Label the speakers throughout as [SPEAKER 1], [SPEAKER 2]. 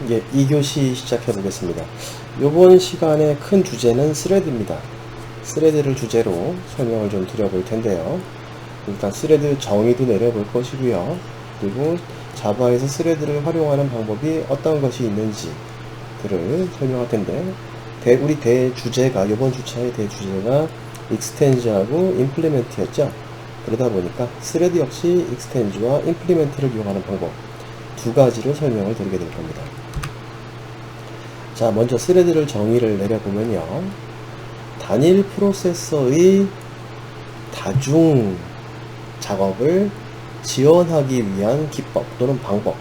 [SPEAKER 1] 이제 2교시 시작해 보겠습니다. 이번 시간의 큰 주제는 스레드입니다. 스레드를 주제로 설명을 좀 드려볼 텐데요. 일단 스레드 정의도 내려볼 것이고요. 그리고 자바에서 스레드를 활용하는 방법이 어떤 것이 있는지들을 설명할 텐데, 우리 대주제가, 이번 주차의 대주제가 익스텐즈하고 임플리멘트였죠. 그러다 보니까 스레드 역시 익스텐즈와 임플리멘트를 이용하는 방법 두 가지로 설명을 드리게 될 겁니다. 자, 먼저 스레드를 정의를 내려보면요. 단일 프로세서의 다중 작업을 지원하기 위한 기법 또는 방법을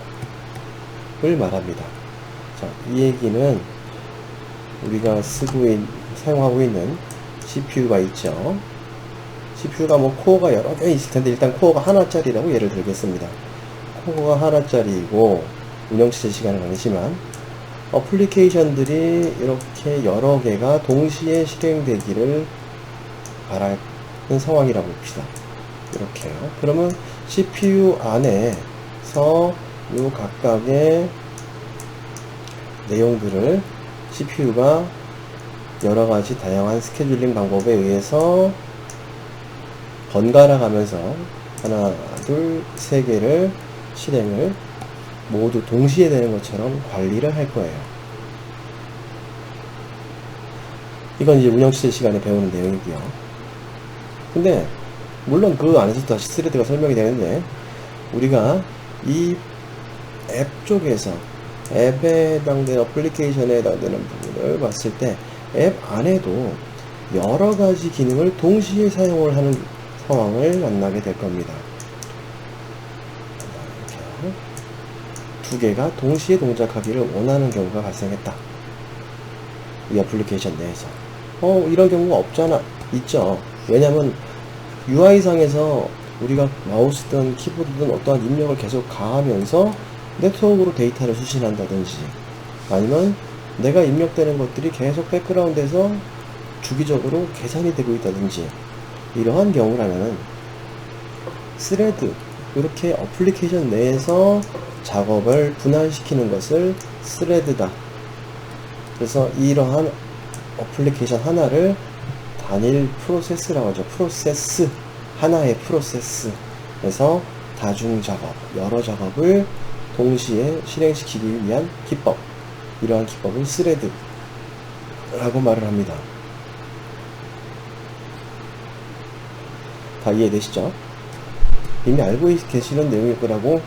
[SPEAKER 1] 말합니다. 자, 이 얘기는 우리가 사용하고 있는 CPU가 있죠. CPU가 코어가 여러 개 있을 텐데, 일단 코어가 하나짜리라고 예를 들겠습니다. 코어가 하나짜리이고, 운영시제 시간은 아니지만, 어플리케이션들이 이렇게 여러 개가 동시에 실행되기를 바라는 상황이라고 봅시다. 이렇게요. 그러면 CPU 안에서 이 각각의 내용들을 CPU가 여러가지 다양한 스케줄링 방법에 의해서 번갈아 가면서 하나, 둘, 세 개를 실행을 모두 동시에 되는 것처럼 관리를 할 거예요. 이건 이제 운영시제 시간에 배우는 내용이고요. 근데 물론 그 안에서 다시 스레드가 설명이 되는데, 우리가 이 앱 쪽에서 앱에 해당되는 어플리케이션에 해당되는 부분을 봤을 때 앱 안에도 여러 가지 기능을 동시에 사용을 하는 상황을 만나게 될 겁니다. 이렇게 두 개가 동시에 동작하기를 원하는 경우가 발생했다. 이 어플리케이션 내에서. 이런 경우가 없잖아. 있죠. 왜냐면 UI상에서 우리가 마우스든 키보드든 어떠한 입력을 계속 가하면서 네트워크로 데이터를 수신한다든지, 아니면 내가 입력되는 것들이 계속 백그라운드에서 주기적으로 계산이 되고 있다든지, 이러한 경우라면 스레드, 이렇게 어플리케이션 내에서 작업을 분할시키는 것을 스레드다. 그래서 이러한 어플리케이션 하나를 단일 프로세스라고 하죠. 프로세스, 하나의 프로세스에서 다중 작업, 여러 작업을 동시에 실행시키기 위한 기법, 이러한 기법을 스레드라고 말을 합니다. 다 이해되시죠? 이미 알고 계시는 내용일 거라고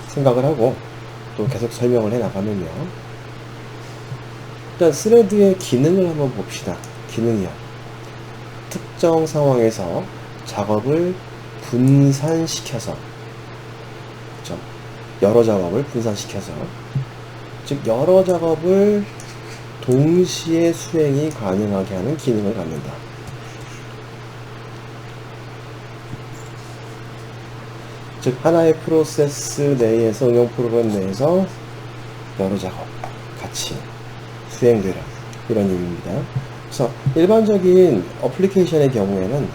[SPEAKER 1] 생각을 하고 또 계속 설명을 해 나가면요. 일단 스레드의 기능을 한번 봅시다. 기능이요. 특정 상황에서 작업을 분산시켜서, 그렇죠? 여러 작업을 분산시켜서, 즉 여러 작업을 동시에 수행이 가능하게 하는 기능을 갖는다. 즉 하나의 프로세스 내에서, 응용 프로그램 내에서 여러 작업 같이 수행되라, 이런 의미입니다. 그래서 일반적인 어플리케이션의 경우에는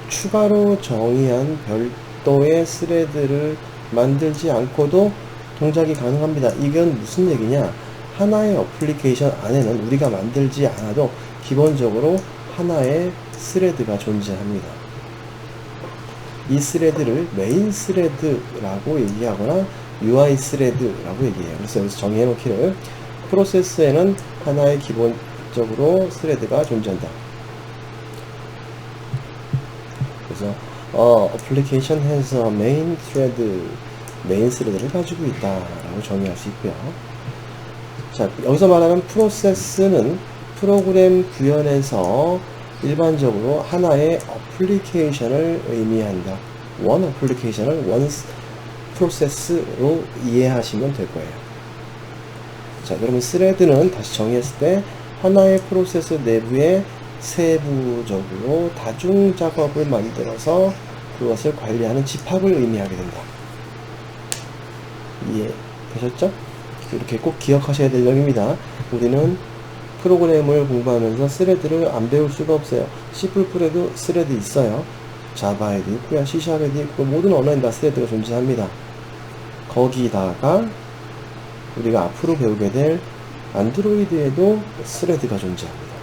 [SPEAKER 1] 추가로 정의한 별도의 스레드를 만들지 않고도 동작이 가능합니다. 이건 무슨 얘기냐? 하나의 어플리케이션 안에는 우리가 만들지 않아도 기본적으로 하나의 스레드가 존재합니다. 이 스레드를 메인 스레드라고 얘기하거나 UI 스레드라고 얘기해요. 그래서 여기서 정의해 놓기를, 프로세스에는 하나의 기본적으로 스레드가 존재한다. 그래서 application has a main thread, 메인 스레드를 가지고 있다라고 정의할 수 있고요. 자, 여기서 말하는 프로세스는 프로그램 구현에서 일반적으로 하나의 어플리케이션을 의미한다. 원 어플리케이션을 원 프로세스로 이해하시면 될 거예요. 자, 그러면 스레드는 다시 정의했을 때 하나의 프로세스 내부에 세부적으로 다중 작업을 만들어서 그것을 관리하는 집합을 의미하게 된다. 이해되셨죠? 이렇게 꼭 기억하셔야 될 내용입니다. 우리는 프로그램을 공부하면서 스레드를 안 배울 수가 없어요. C++에도 스레드 있어요. 자바에도 있고요. C샵에도 있고, 모든 언어엔 다 스레드가 존재합니다. 거기다가 우리가 앞으로 배우게 될 안드로이드에도 스레드가 존재합니다.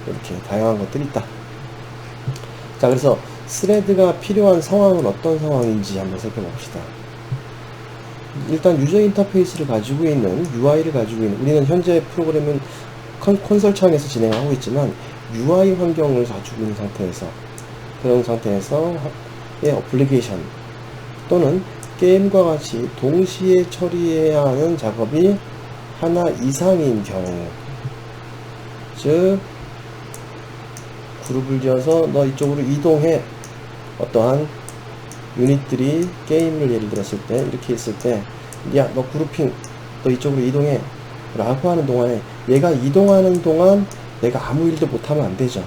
[SPEAKER 1] 이렇게 다양한 것들이 있다. 자, 그래서 스레드가 필요한 상황은 어떤 상황인지 한번 살펴봅시다. 일단 유저 인터페이스를 가지고 있는 UI를 가지고 있는, 우리는 현재 프로그램은 콘솔 창에서 진행하고 있지만 UI 환경을 가지고 있는 상태에서, 그런 상태에서의 어플리케이션 또는 게임과 같이 동시에 처리해야 하는 작업이 하나 이상인 경우, 즉 그룹을 지어서 너 이쪽으로 이동해, 어떠한 유닛들이 게임을 예를 들었을 때 이렇게 있을 때, 야 너 그룹핑 너 이쪽으로 이동해 라고 하는 동안에, 얘가 이동하는 동안 내가 아무 일도 못하면 안 되죠.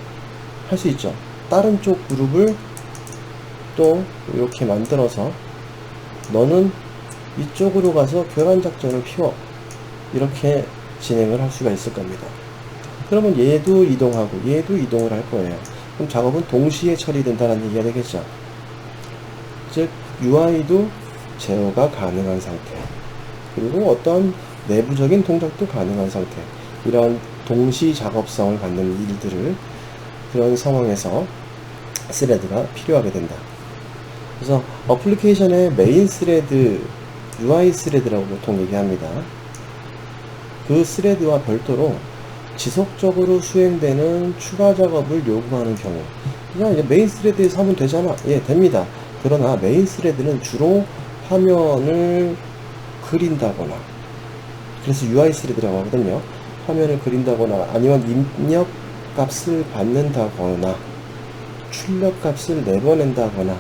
[SPEAKER 1] 할 수 있죠. 다른 쪽 그룹을 또 이렇게 만들어서 너는 이쪽으로 가서 교란 작전을 피워, 이렇게 진행을 할 수가 있을 겁니다. 그러면 얘도 이동하고 얘도 이동을 할 거예요. 그럼 작업은 동시에 처리된다는 얘기가 되겠죠. 즉 UI도 제어가 가능한 상태, 그리고 어떤 내부적인 동작도 가능한 상태, 이러한 동시 작업성을 갖는 일들을, 그런 상황에서 스레드가 필요하게 된다. 그래서 어플리케이션의 메인 스레드, UI 스레드라고 보통 얘기합니다. 그 스레드와 별도로 지속적으로 수행되는 추가 작업을 요구하는 경우, 그냥 이제 메인 스레드에서 하면 되잖아. 예, 됩니다. 그러나 메인 스레드는 주로 화면을 그린다거나, 그래서 UI 스레드라고 하거든요. 화면을 그린다거나 아니면 입력 값을 받는다거나 출력 값을 내보낸다거나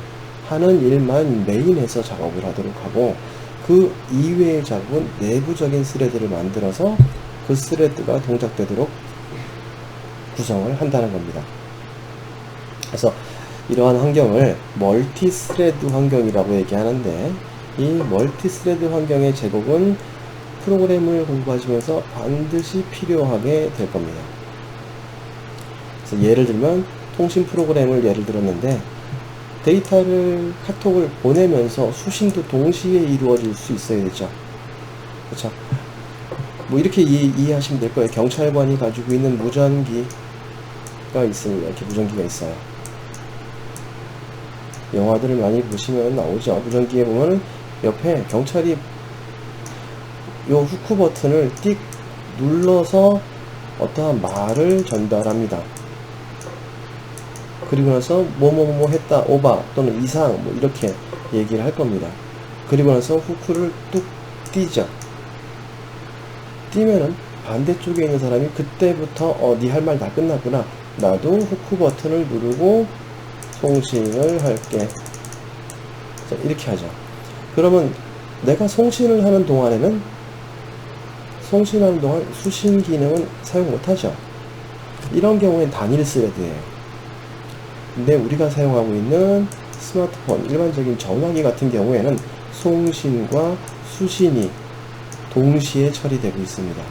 [SPEAKER 1] 하는 일만 메인에서 작업을 하도록 하고, 그 이외의 작업은 내부적인 스레드를 만들어서 그 스레드가 동작되도록 구성을 한다는 겁니다. 그래서 이러한 환경을 멀티 스레드 환경이라고 얘기하는데, 이 멀티 스레드 환경의 제공은 프로그램을 공부하시면서 반드시 필요하게 될 겁니다. 그래서 예를 들면 통신 프로그램을 예를 들었는데, 데이터를 카톡을 보내면서 수신도 동시에 이루어질 수 있어야 되죠. 그렇죠? 뭐 이렇게 이해하시면 될 거예요. 경찰관이 가지고 있는 무전기가 있습니다. 이렇게 무전기가 있어요. 영화들을 많이 보시면 나오죠. 무전기에 보면 옆에 경찰이 요 후크 버튼을 띡 눌러서 어떠한 말을 전달합니다. 그리고 나서 뭐뭐뭐 했다, 오바 또는 이상, 뭐 이렇게 얘기를 할 겁니다. 그리고 나서 후크를 뚝 띄죠. 띄면은 반대쪽에 있는 사람이 그때부터 네 할 말 다 끝났구나, 나도 후크 버튼을 누르고 송신을 할게. 자, 이렇게 하죠. 그러면 내가 송신을 하는 동안에는, 송신하는 동안 수신 기능은 사용 못하죠. 이런 경우엔 단일 스레드예요. 근데 우리가 사용하고 있는 스마트폰, 일반적인 전화기 같은 경우에는 송신과 수신이 동시에 처리되고 있습니다.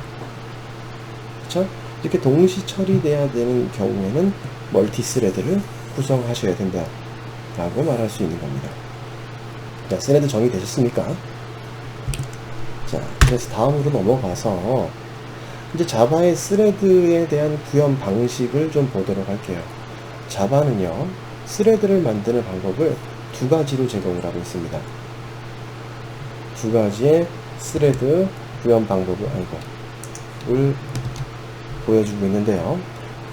[SPEAKER 1] 그렇죠? 이렇게 동시 처리돼야 되는 경우에는 멀티 스레드를 구성하셔야 된다 라고 말할 수 있는 겁니다. 자, 스레드 정의되셨습니까? 자, 그래서 다음으로 넘어가서 이제 자바의 스레드에 대한 구현 방식을 좀 보도록 할게요. 자바는요, 스레드를 만드는 방법을 두 가지로 제공을 하고 있습니다. 두 가지의 스레드 구현 방법을 보여주고 있는데요.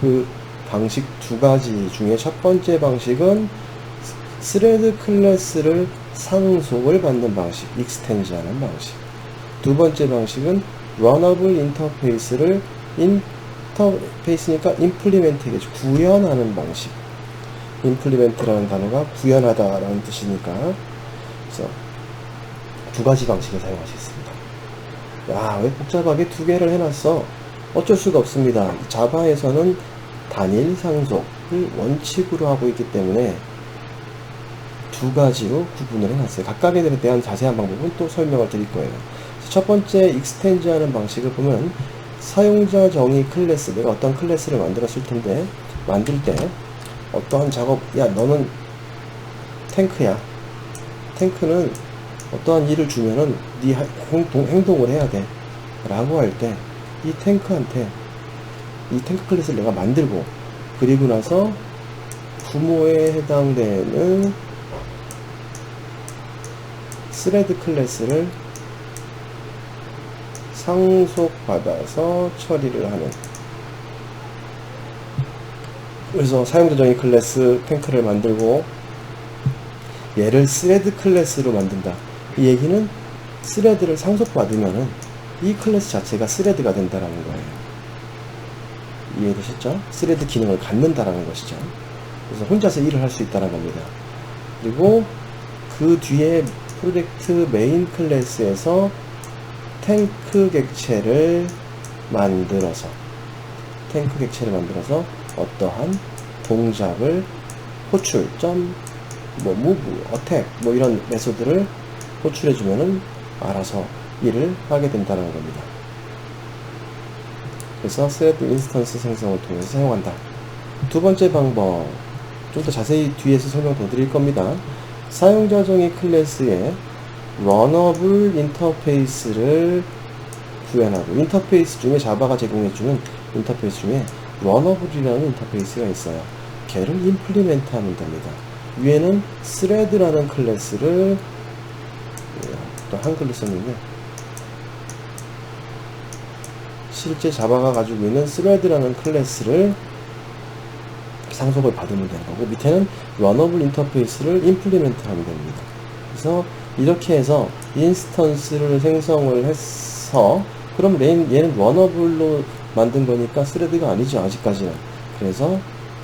[SPEAKER 1] 그 방식 두 가지 중에 첫 번째 방식은 스레드 클래스를 상속을 받는 방식, 익스텐지 하는 방식. 두 번째 방식은 러너블 인터페이스를, 인터페이스니까 임플리멘트겠죠. 구현하는 방식. 임플리멘트라는 단어가 구현하다라는 뜻이니까, 그래서 두 가지 방식을 사용할 수 있습니다. 야, 왜 복잡하게 두 개를 해놨어? 어쩔 수가 없습니다. 자바에서는 단일 상속을 원칙으로 하고 있기 때문에 두 가지로 구분을 해놨어요. 각각에 대한 자세한 방법은 또 설명을 드릴 거예요. 첫 번째 익스텐지 하는 방식을 보면, 사용자 정의 클래스, 내가 어떤 클래스를 만들었을 텐데, 만들 때 어떠한 작업, 야 너는 탱크야, 탱크는 어떠한 일을 주면은 네 행동을 해야 돼 라고 할 때 이 탱크한테 이 탱크 클래스를 내가 만들고, 그리고 나서 부모에 해당되는 스레드 클래스를 상속받아서 처리를 하는, 그래서 사용자 정의 클래스 탱크를 만들고 얘를 스레드 클래스로 만든다. 이 얘기는 스레드를 상속받으면은 이 클래스 자체가 스레드가 된다라는 거예요. 이해되셨죠? 스레드 기능을 갖는다라는 것이죠. 그래서 혼자서 일을 할 수 있다는 겁니다. 그리고 그 뒤에 프로젝트 메인 클래스에서 탱크 객체를 만들어서 어떠한 동작을 호출, 점, move, attack, 이런 메소드를 호출해주면은 알아서 일을 하게 된다는 겁니다. 그래서 스레드 인스턴스 생성을 통해서 사용한다. 두 번째 방법, 좀 더 자세히 뒤에서 설명 더 드릴 겁니다. 사용자 정의 클래스에 러너블 인터페이스를 구현하고, 인터페이스 중에 자바가 제공해주는 인터페이스 중에 러너블이라는 인터페이스가 있어요. 걔를 임플리멘트 하면 됩니다. 위에는 스레드라는 클래스를, 또 한글로 썼는데, 실제 자바가 가지고 있는 스레드라는 클래스를 상속을 받으면 되는 거고, 밑에는 러너블 인터페이스를 임플리멘트 하면 됩니다. 그래서 이렇게 해서 인스턴스를 생성을 해서, 그럼 얘는 러너블로 만든 거니까 스레드가 아니죠, 아직까지는. 그래서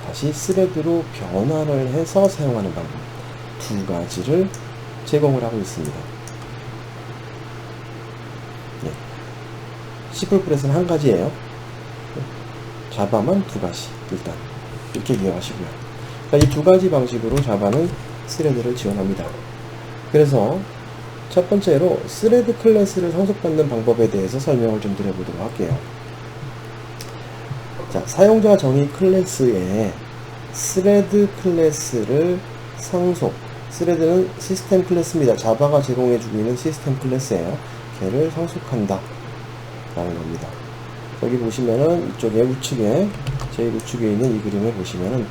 [SPEAKER 1] 다시 스레드로 변환을 해서 사용하는 방법, 두 가지를 제공을 하고 있습니다. C++에서는 한 가지예요. 자바만 두 가지, 일단 이렇게 기억하시고요. 이 두 가지 방식으로 자바는 스레드를 지원합니다. 그래서 첫 번째로 스레드 클래스를 상속받는 방법에 대해서 설명을 좀 드려보도록 할게요. 자, 사용자 정의 클래스에 스레드 클래스를 상속, 스레드는 시스템 클래스입니다. 자바가 제공해주고 있는 시스템 클래스예요. 걔를 상속한다 라는 겁니다. 여기 보시면은 이쪽에 우측에, 제일 우측에 있는 이 그림에 보시면은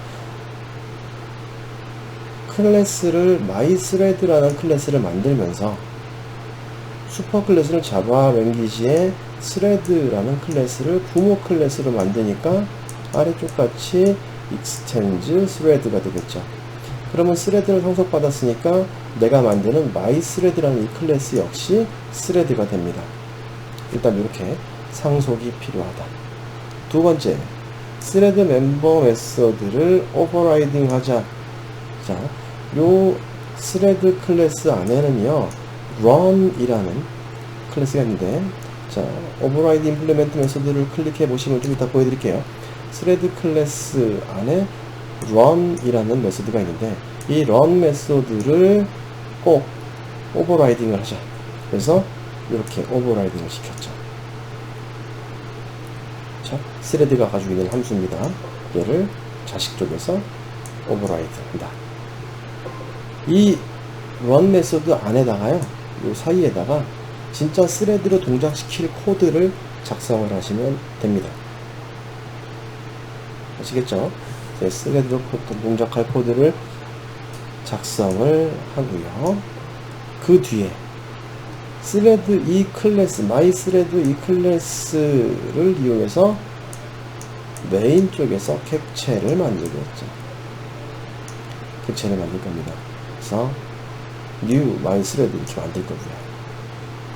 [SPEAKER 1] 클래스를 mythread라는 클래스를 만들면서 슈퍼 클래스는 자바 랭귀지의 thread라는 클래스를 부모 클래스로 만드니까 아래쪽 같이 extends thread가 되겠죠. 그러면 thread를 상속받았으니까 내가 만드는 mythread라는 이 클래스 역시 thread가 됩니다. 일단 이렇게 상속이 필요하다. 두 번째, thread 멤버 메서드를 오버라이딩 하자. 자, 요 thread 클래스 안에는요, run이라는 클래스가 있는데, 자, override implement 메소드를 클릭해 보시면 좀 이따 보여드릴게요. thread 클래스 안에 run이라는 메소드가 있는데, 이 run 메소드를 꼭 오버라이딩을 하자. 그래서 이렇게 오버라이딩을 시켰죠. 자, thread가 가지고 있는 함수입니다. 얘를 자식 쪽에서 오버라이드 한다. 이 run 메소드 안에다가요, 요 사이에다가 진짜 스레드로 동작시킬 코드를 작성을 하시면 됩니다. 아시겠죠? 스레드로 동작할 코드를 작성을 하고요. 그 뒤에 스레드 이 클래스, mythread 이 클래스를 이용해서 메인 쪽에서 객체를 만들겠죠. 객체를 만들 겁니다. 그래서 new mythread 이렇게 만들 거고요.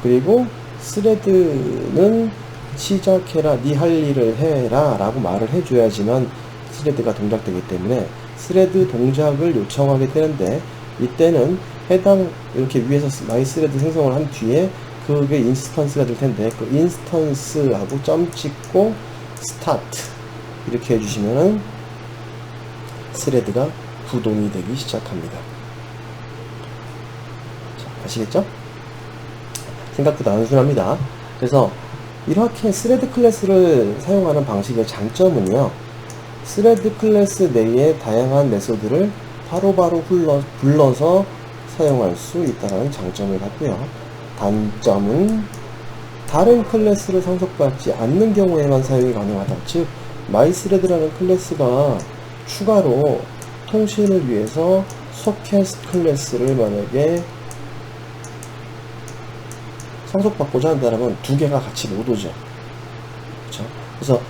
[SPEAKER 1] 그리고 스레드는 시작해라, 네 할 일을 해라 라고 말을 해줘야지만 스레드가 동작되기 때문에 스레드 동작을 요청하게 되는데, 이때는 해당 이렇게 위에서 mythread 생성을 한 뒤에 그게 인스턴스가 될 텐데, 그 인스턴스하고 점 찍고 start 이렇게 해주시면은 스레드가 구동이 되기 시작합니다. 자, 아시겠죠? 생각보다 단순합니다. 그래서 이렇게 스레드 클래스를 사용하는 방식의 장점은요, 스레드 클래스 내에 다양한 메소드를 바로바로 불러서 사용할 수 있다는 장점을 갖고요. 단점은 다른 클래스를 상속받지 않는 경우에만 사용이 가능하다. 즉 mythread라는 클래스가 추가로 통신을 위해서 소켓 클래스를 만약에 상속받고자 한다면 두 개가 같이 못 오죠. 그렇죠? 그래서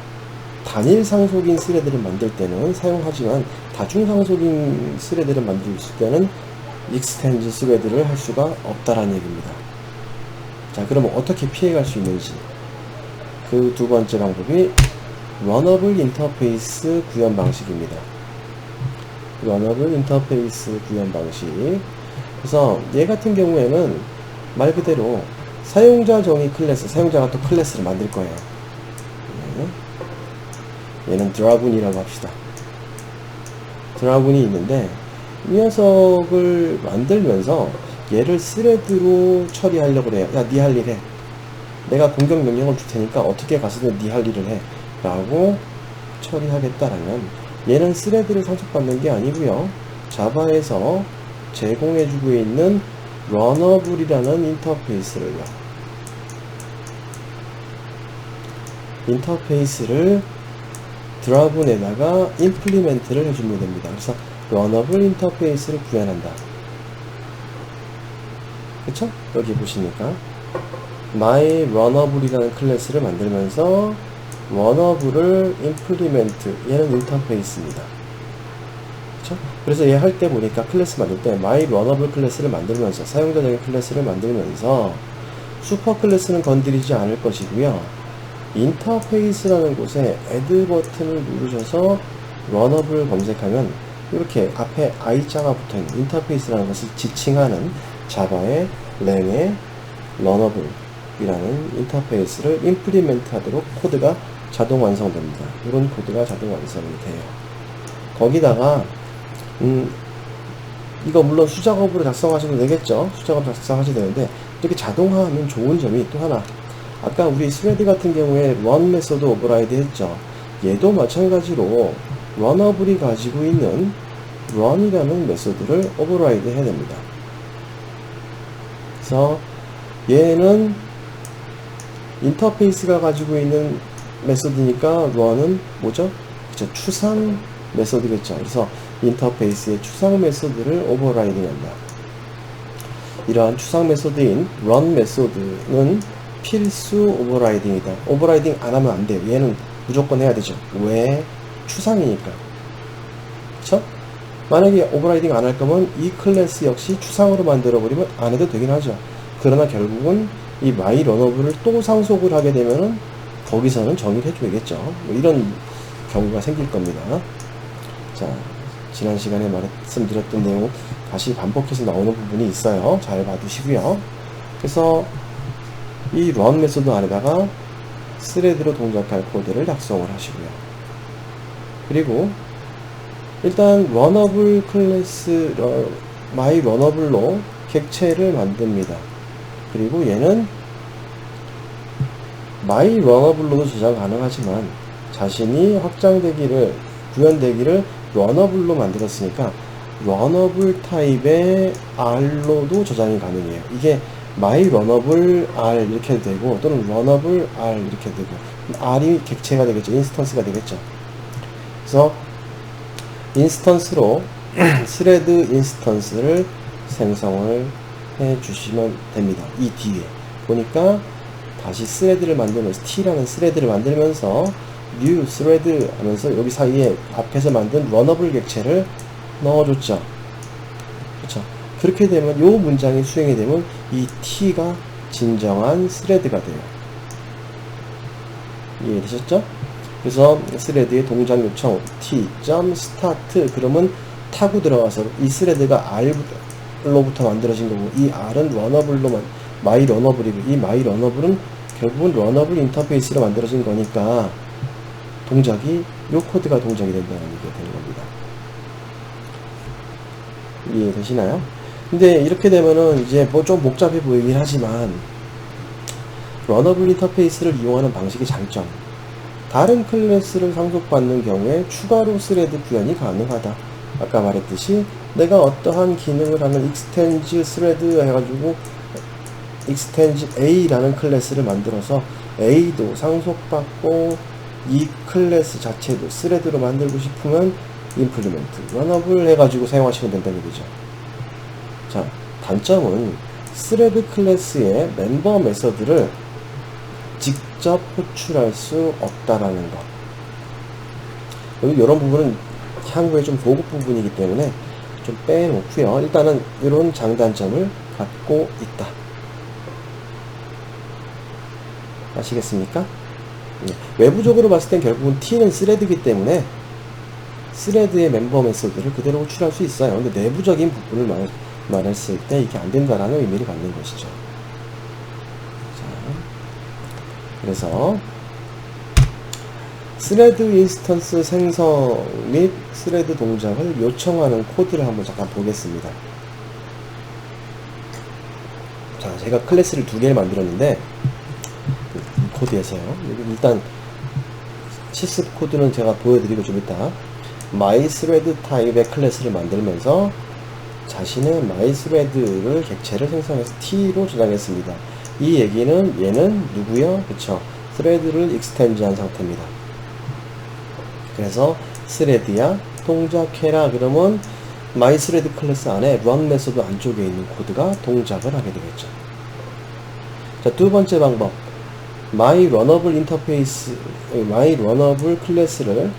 [SPEAKER 1] 단일 상속인 스레드를 만들 때는 사용하지만 다중 상속인 스레드를 만들 때는 익스텐드 스레드를 할 수가 없다라는 얘기입니다. 자, 그러면 어떻게 피해갈 수 있는지, 그 두 번째 방법이 러너블 인터페이스 구현 방식입니다. 러너블 인터페이스 구현 방식. 그래서 얘 같은 경우에는 말 그대로 사용자 정의 클래스, 사용자가 또 클래스를 만들 거예요. 얘는 드라군이라고 합시다. 드라군이 있는데 이 녀석을 만들면서 얘를 스레드로 처리하려고 그래요. 야, 니 할 일 해. 내가 공격 명령을 줄 테니까 어떻게 가서든 니 할 일을 해. 라고 처리하겠다라면 얘는 스레드를 상속받는 게 아니고요. 자바에서 제공해주고 있는 러너블이라는 인터페이스를 드라군에다가 임플리멘트를 해주면 됩니다. 그래서 러너블 인터페이스를 구현한다. 그쵸? 여기 보시니까 my 러너블이라는 클래스를 만들면서 러너블을 임플리멘트, 얘는 인터페이스입니다. 그쵸? 그래서 얘 할 때 보니까 클래스 만들 때 my 러너블 클래스를 만들면서, 사용자적인 클래스를 만들면서 슈퍼 클래스는 건드리지 않을 것이고요. 인터페이스라는 곳에 add 버튼을 누르셔서 러너블 검색하면 이렇게 앞에 I자가 붙어있는 인터페이스라는 것을 지칭하는 자바의 랭의 러너블이라는 인터페이스를 임플리멘트 하도록 코드가 자동 완성됩니다. 이런 코드가 자동 완성이 돼요. 거기다가 이거 물론 수작업으로 작성하셔도 되겠죠. 수작업 작성하셔도 되는데 이렇게 자동화하면 좋은 점이 또 하나, 아까 우리 스레드 같은 경우에 run 메소드 오버라이드 했죠. 얘도 마찬가지로 러너블이 가지고 있는 run이라는 메소드를 오버라이드 해야 됩니다. 그래서 얘는 인터페이스가 가지고 있는 메소드니까 run은 뭐죠? 그쵸, 추상 메소드겠죠. 그래서 인터페이스의 추상 메소드를 오버라이딩 한다. 이러한 추상 메소드인 run 메소드는 필수 오버라이딩이다. 오버라이딩 안 하면 안 돼요. 얘는 무조건 해야 되죠. 왜? 추상이니까. 그쵸? 만약에 오버라이딩 안 할 거면 이 클래스 역시 추상으로 만들어 버리면 안 해도 되긴 하죠. 그러나 결국은 이 my 러너블을 또 상속을 하게 되면은 거기서는 정의를 해줘야겠죠. 뭐 이런 경우가 생길 겁니다. 자, 지난 시간에 말씀드렸던 내용 다시 반복해서 나오는 부분이 있어요. 잘 봐두시고요. 그래서 이 run 메소드 안에다가 스레드로 동작할 코드를 작성을 하시고요. 그리고 일단 러너블 클래스 my 러너블로 객체를 만듭니다. 그리고 얘는 my 러너블로도 저장 가능하지만 자신이 확장되기를, 구현되기를 러너블로 만들었으니까 러너블 타입의 R로도 저장이 가능해요. 이게 my 러너블 R 이렇게 되고 또는 러너블 R 이렇게 되고 R이 객체가 되겠죠. 인스턴스가 되겠죠. 그래서 인스턴스로 스레드 인스턴스를 생성을 해 주시면 됩니다. 이 뒤에 보니까 다시 스레드를 만들면서 T라는 스레드를 만들면서 new thread 하면서 여기 사이에 앞에서 만든 러너블 객체를 넣어줬죠. 그렇죠. 그렇게 되면 이 문장이 수행이 되면 이 T가 진정한 스레드가 돼요. 이해되셨죠? 그래서 스레드의 동작 요청 T.start 그러면 타고 들어가서 이 스레드가 R로부터 만들어진 거고 이 R은 러너블로만 my 러너블이고 이 my 러너블은 결국은 러너블 인터페이스로 만들어진 거니까 동작이 요 코드가 동작이 된다는 얘기가 되는 겁니다. 이해되시나요? 근데 이렇게 되면은 이제 뭐 좀 복잡해 보이긴 하지만 러너블 인터페이스를 이용하는 방식의 장점, 다른 클래스를 상속받는 경우에 추가로 스레드 구현이 가능하다. 아까 말했듯이 내가 어떠한 기능을 하는 extend thread 해가지고 extend A라는 클래스를 만들어서 A도 상속받고 이 클래스 자체도 thread로 만들고 싶으면 implement, runable 해가지고 사용하시면 된다는 얘기죠. 자, 단점은 thread 클래스의 멤버 메서드를 직접 호출할 수 없다라는 것. 여기 이런 부분은 향후에 좀 고급 부분이기 때문에 좀 빼놓고요. 일단은 이런 장단점을 갖고 있다. 아시겠습니까? 외부적으로 봤을 땐 결국은 T는 스레드이기 때문에 스레드의 멤버 메소드를 그대로 호출할 수 있어요. 근데 내부적인 부분을 말했을 때 이게 안 된다라는 의미를 갖는 것이죠. 자, 그래서 스레드 인스턴스 생성 및 스레드 동작을 요청하는 코드를 한번 잠깐 보겠습니다. 자, 제가 클래스를 2개를 만들었는데 이 코드에서요. 일단 실습 코드는 제가 보여드리고 좀 이따 mythread 타입의 클래스를 만들면서 자신의 mythread를 객체를 생성해서 t로 저장했습니다. 이 얘기는 얘는 누구요? 그쵸? thread를 extend 한 상태입니다. 그래서 thread야 동작해라 그러면 mythread 클래스 안에 run 메소드 안쪽에 있는 코드가 동작을 하게 되겠죠. 자, 두 번째 방법 myRunnable 인터페이스 myRunnable 클래스를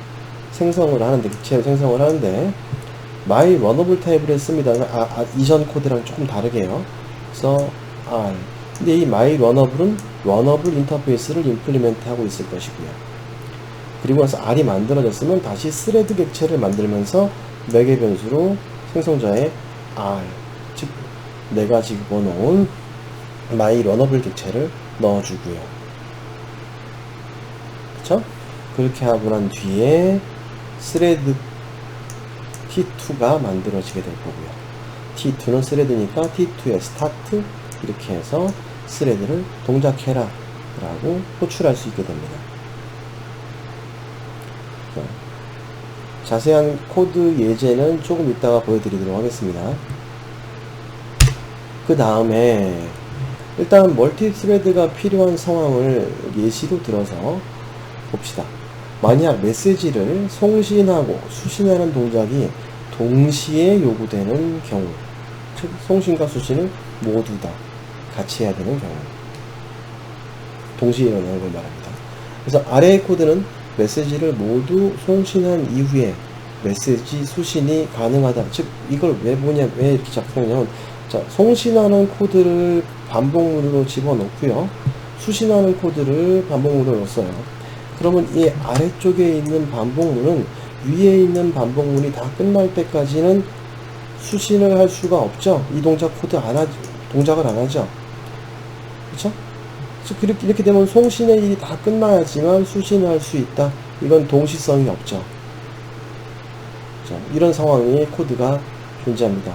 [SPEAKER 1] 생성을 하는데 객체를 생성을 하는데 myRunnable 타입을 했습니다. 이전 코드랑 조금 다르게요. 그래서 R 근데 이 myRunnable은 Runnable 인터페이스를 임플리멘트 하고 있을 것이고요. 그리고 나서 R이 만들어졌으면 다시 스레드 객체를 만들면서 매개 변수로 생성자의 R 즉 내가 집어넣은 myRunnable 객체를 넣어주고요. 그쵸? 그렇게 하고 난 뒤에 스레드 T2가 만들어지게 될 거고요. T2는 스레드니까 T2의 스타트 이렇게 해서 스레드를 동작해라 라고 호출할 수 있게 됩니다. 자세한 코드 예제는 조금 이따가 보여드리도록 하겠습니다. 그 다음에 일단 멀티 스레드가 필요한 상황을 예시로 들어서 봅시다. 만약 메시지를 송신하고 수신하는 동작이 동시에 요구되는 경우, 즉 송신과 수신을 모두 다 같이 해야 되는 경우, 동시에 일어나는 걸 말합니다. 그래서 아래의 코드는 메시지를 모두 송신한 이후에 메시지 수신이 가능하다. 즉 이걸 왜 이렇게 작성하냐면, 자, 송신하는 코드를 반복문으로 집어넣고요, 수신하는 코드를 반복문으로 넣었어요. 그러면 이 아래쪽에 있는 반복문은 위에 있는 반복문이 다 끝날 때까지는 수신을 할 수가 없죠. 이 동작 코드 동작을 안 하죠. 그쵸? 이렇게 되면 송신의 일이 다 끝나야지만 수신을 할 수 있다. 이건 동시성이 없죠. 자, 이런 상황의 코드가 존재합니다.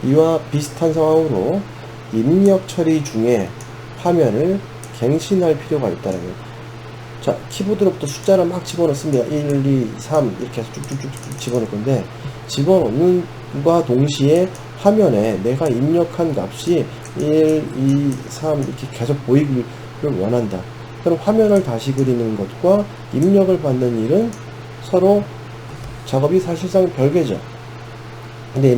[SPEAKER 1] 이와 비슷한 상황으로 입력 처리 중에 화면을 갱신할 필요가 있다는 거예요. 자, 키보드로부터 숫자를 막 집어넣습니다. 1, 2, 3 이렇게 해서 쭉쭉쭉쭉 집어넣을 건데, 집어넣는과 동시에 화면에 내가 입력한 값이 1, 2, 3 이렇게 계속 보이기를 원한다. 그럼 화면을 다시 그리는 것과 입력을 받는 일은 서로 작업이 사실상 별개죠. 근데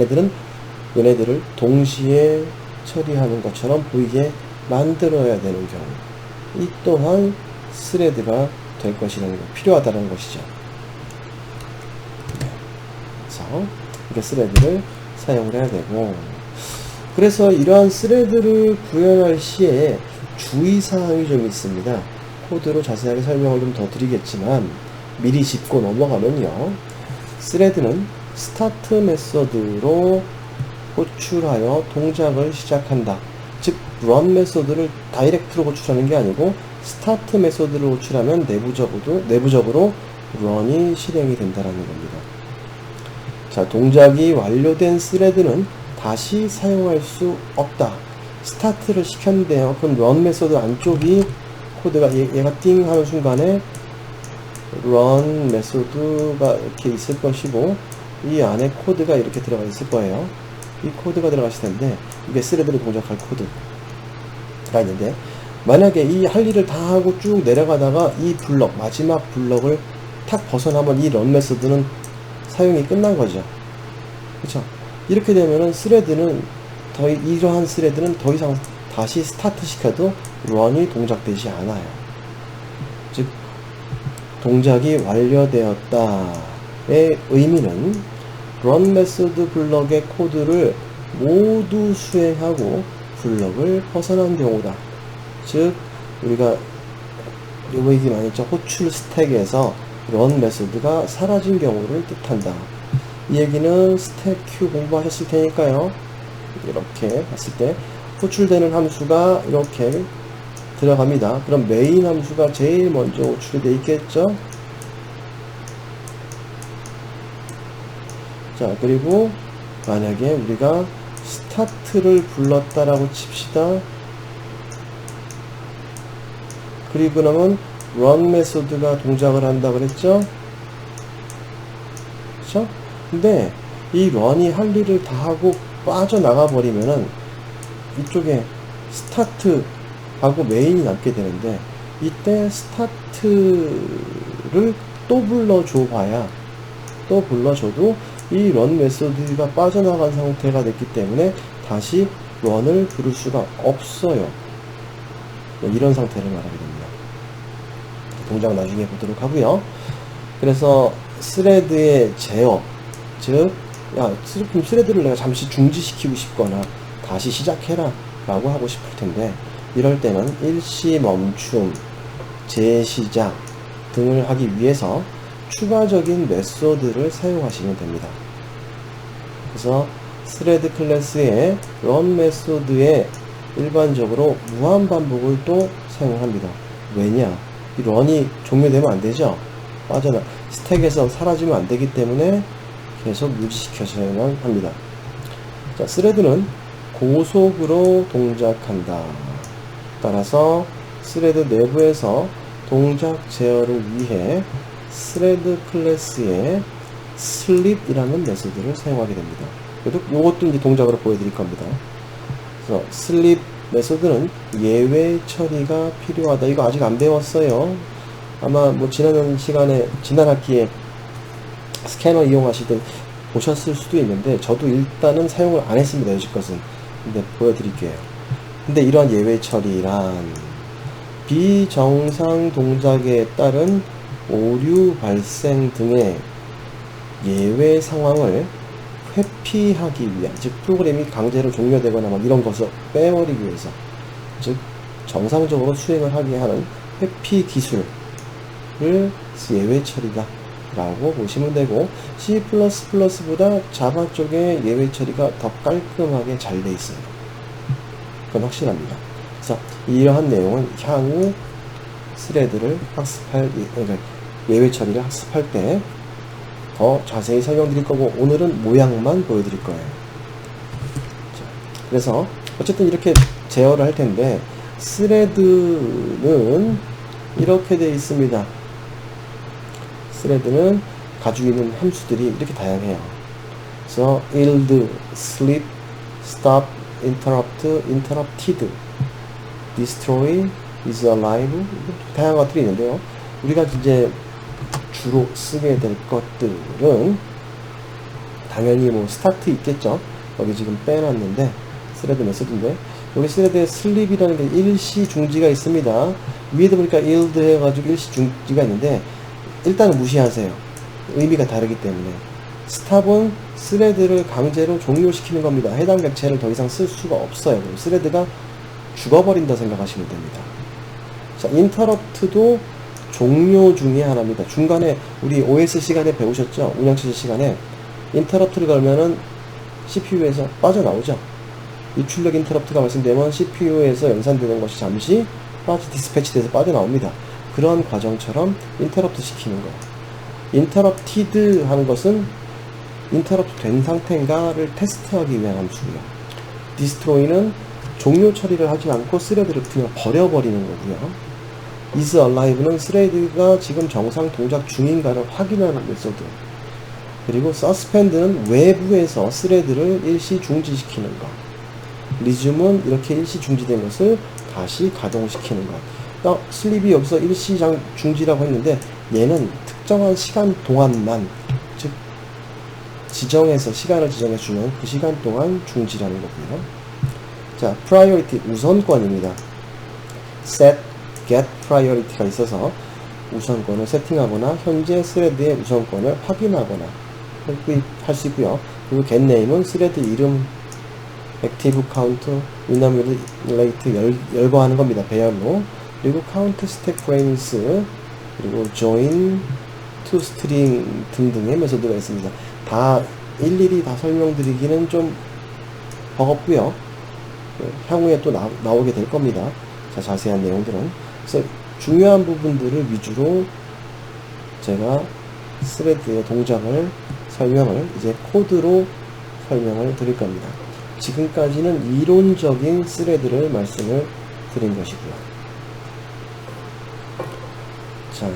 [SPEAKER 1] 얘네들을 동시에 처리하는 것처럼 보이게 만들어야 되는 경우, 이 또한 스레드가 될 것이라는 거, 필요하다는 것이죠. 그래서 이렇게 스레드를 사용을 해야 되고, 그래서 이러한 스레드를 구현할 시에 주의사항이 좀 있습니다. 코드로 자세하게 설명을 좀 더 드리겠지만 미리 짚고 넘어가면요, 스레드는 스타트 메서드로 호출하여 동작을 시작한다. 즉 run 메서드를 다이렉트로 호출하는 게 아니고 스타트 메서드를 호출하면 내부적으로 run이 실행이 된다라는 겁니다. 자, 동작이 완료된 스레드는 다시 사용할 수 없다. 스타트를 시켰는데요, 그럼 run 메서드 안쪽이 코드가 얘가 띵 하는 순간에 run 메서드가 이렇게 있을 것이고, 이 안에 코드가 이렇게 들어가 있을 거예요. 이 코드가 들어가실 텐데, 이게 스레드를 동작할 코드가 있는데, 만약에 이 할 일을 다 하고 쭉 내려가다가 이 블럭, 마지막 블럭을 탁 벗어나면 이 런 메소드는 사용이 끝난 거죠. 그쵸? 이렇게 되면은 이러한 스레드는 더 이상 다시 스타트 시켜도 런이 동작되지 않아요. 즉, 동작이 완료되었다의 의미는 run 메소드 블럭의 코드를 모두 수행하고 블럭을 벗어난 경우다. 즉, 우리가 요거 얘기 많이 했죠. 호출 스택에서 run 메소드가 사라진 경우를 뜻한다. 이 얘기는 스택 Q 공부하셨을 테니까요. 이렇게 봤을 때 호출되는 함수가 이렇게 들어갑니다. 그럼 메인 함수가 제일 먼저 호출이 되어 있겠죠. 자, 그리고 만약에 우리가 스타트를 불렀다라고 칩시다. 그리고 나면 run 메소드가 동작을 한다 그랬죠. 그쵸? 근데 이 run이 할 일을 다 하고 빠져나가 버리면은 이쪽에 스타트하고 메인이 남게 되는데, 이때 스타트를 또 불러줘도 이 run 메소드가 빠져나간 상태가 됐기 때문에 다시 run을 부를 수가 없어요. 이런 상태를 말하게 됩니다. 동작 나중에 보도록 하고요. 그래서 스레드의 제어, 즉 그럼 스레드를 내가 잠시 중지시키고 싶거나 다시 시작해라 라고 하고 싶을 텐데, 이럴 때는 일시 멈춤, 재시작 등을 하기 위해서 추가적인 메소드를 사용하시면 됩니다. 그래서 스레드 클래스의 run 메소드에 일반적으로 무한 반복을 또 사용합니다. 왜냐? 이 run이 종료되면 안 되죠? 스택에서 사라지면 안 되기 때문에 계속 유지시켜줘야만 합니다. 자, 스레드는 고속으로 동작한다. 따라서 스레드 내부에서 동작 제어를 위해 스레드 클래스의 슬립이라는 메소드를 사용하게 됩니다. 그래도 이것도 이제 동작으로 보여드릴 겁니다. 그래서 슬립 메소드는 예외 처리가 필요하다. 이거 아직 안 배웠어요. 아마 뭐 지난 학기에 스캐너 이용하실 때 보셨을 수도 있는데, 저도 일단은 사용을 안 했습니다. 여지껏은. 근데 보여드릴게요. 근데 이러한 예외 처리란 비정상 동작에 따른 오류 발생 등의 예외 상황을 회피하기 위한, 즉 프로그램이 강제로 종료되거나 막 이런 것을 빼버리기 위해서, 즉 정상적으로 수행을 하게 하는 회피 기술을 예외 처리다 라고 보시면 되고, C++보다 자바 쪽의 예외 처리가 더 깔끔하게 잘 돼 있어요. 그건 확실합니다. 그래서 이러한 내용은 향후 스레드를 그러니까 예외 처리를 학습할 때 더 자세히 설명드릴 거고, 오늘은 모양만 보여드릴 거예요. 자, 그래서 어쨌든 이렇게 제어를 할 텐데, 스레드는 이렇게 되어 있습니다. 스레드는 가지고 있는 함수들이 이렇게 다양해요. 그래서 yield, sleep, stop, interrupt, interrupted, destroy, is alive, 다양한 것들이 있는데요. 우리가 이제 주로 쓰게 될 것들은 당연히 뭐 스타트 있겠죠. 여기 지금 빼놨는데 스레드 메소드인데, 여기 스레드에 슬립이라는 게 일시 중지가 있습니다. 위에도 보니까 yield 해가지고 일시 중지가 있는데, 일단은 무시하세요. 의미가 다르기 때문에. 스탑은 스레드를 강제로 종료시키는 겁니다. 해당 객체를 더 이상 쓸 수가 없어요. 스레드가 죽어버린다 생각하시면 됩니다. 자, 인터럽트도 종료 중에 하나입니다. 중간에 우리 OS 시간에 배우셨죠? 운영체제 시간에 인터럽트를 걸면은 CPU에서 빠져나오죠. 입출력 인터럽트가 발생되면 CPU에서 연산되는 것이 잠시 디스패치돼서 빠져나옵니다. 그런 과정처럼 인터럽트 시키는 거. 인터럽티드 하는 것은 인터럽트 된 상태인가를 테스트하기 위한 함수고요. 디스트로이는 종료 처리를 하지 않고 스레드를 그냥 버려버리는 거고요. is alive는 스레드가 지금 정상 동작 중인가를 확인하는 메소드. 그리고 suspend는 외부에서 스레드를 일시 중지시키는 것. resume은 이렇게 일시 중지된 것을 다시 가동시키는 것. 슬립이 여기서 일시 중지라고 했는데 얘는 특정한 시간 동안만, 즉 시간을 지정해 주면 그 시간 동안 중지라는 거고요. 자, priority 우선권입니다. set, get priority가 있어서 우선권을 세팅하거나 현재 스레드의 우선권을 확인하거나 할 수 있고요. 그리고 get name은 스레드 이름, active count, enumerate 열거하는 겁니다. 배열로. 그리고 count stack frames, 그리고 join to string 등등의 메소드가 있습니다. 다 일일이 다 설명드리기는 좀 버겁고요. 향후에 또 나오게 될 겁니다. 자, 자세한 내용들은. 그래서 중요한 부분들을 위주로 제가 스레드의 설명을 이제 코드로 설명을 드릴 겁니다. 지금까지는 이론적인 스레드를 말씀을 드린 것이고요. 자,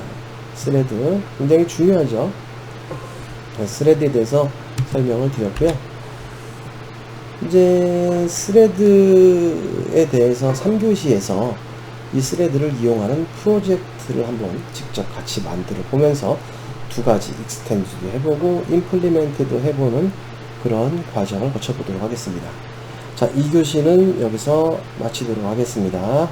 [SPEAKER 1] 스레드 굉장히 중요하죠. 스레드에 대해서 설명을 드렸고요. 이제 스레드에 대해서 3교시에서 이 스레드를 이용하는 프로젝트를 한번 직접 같이 만들어 보면서 두 가지 익스텐드도 해보고 임플리멘트도 해보는 그런 과정을 거쳐보도록 하겠습니다. 자, 2교시는 여기서 마치도록 하겠습니다.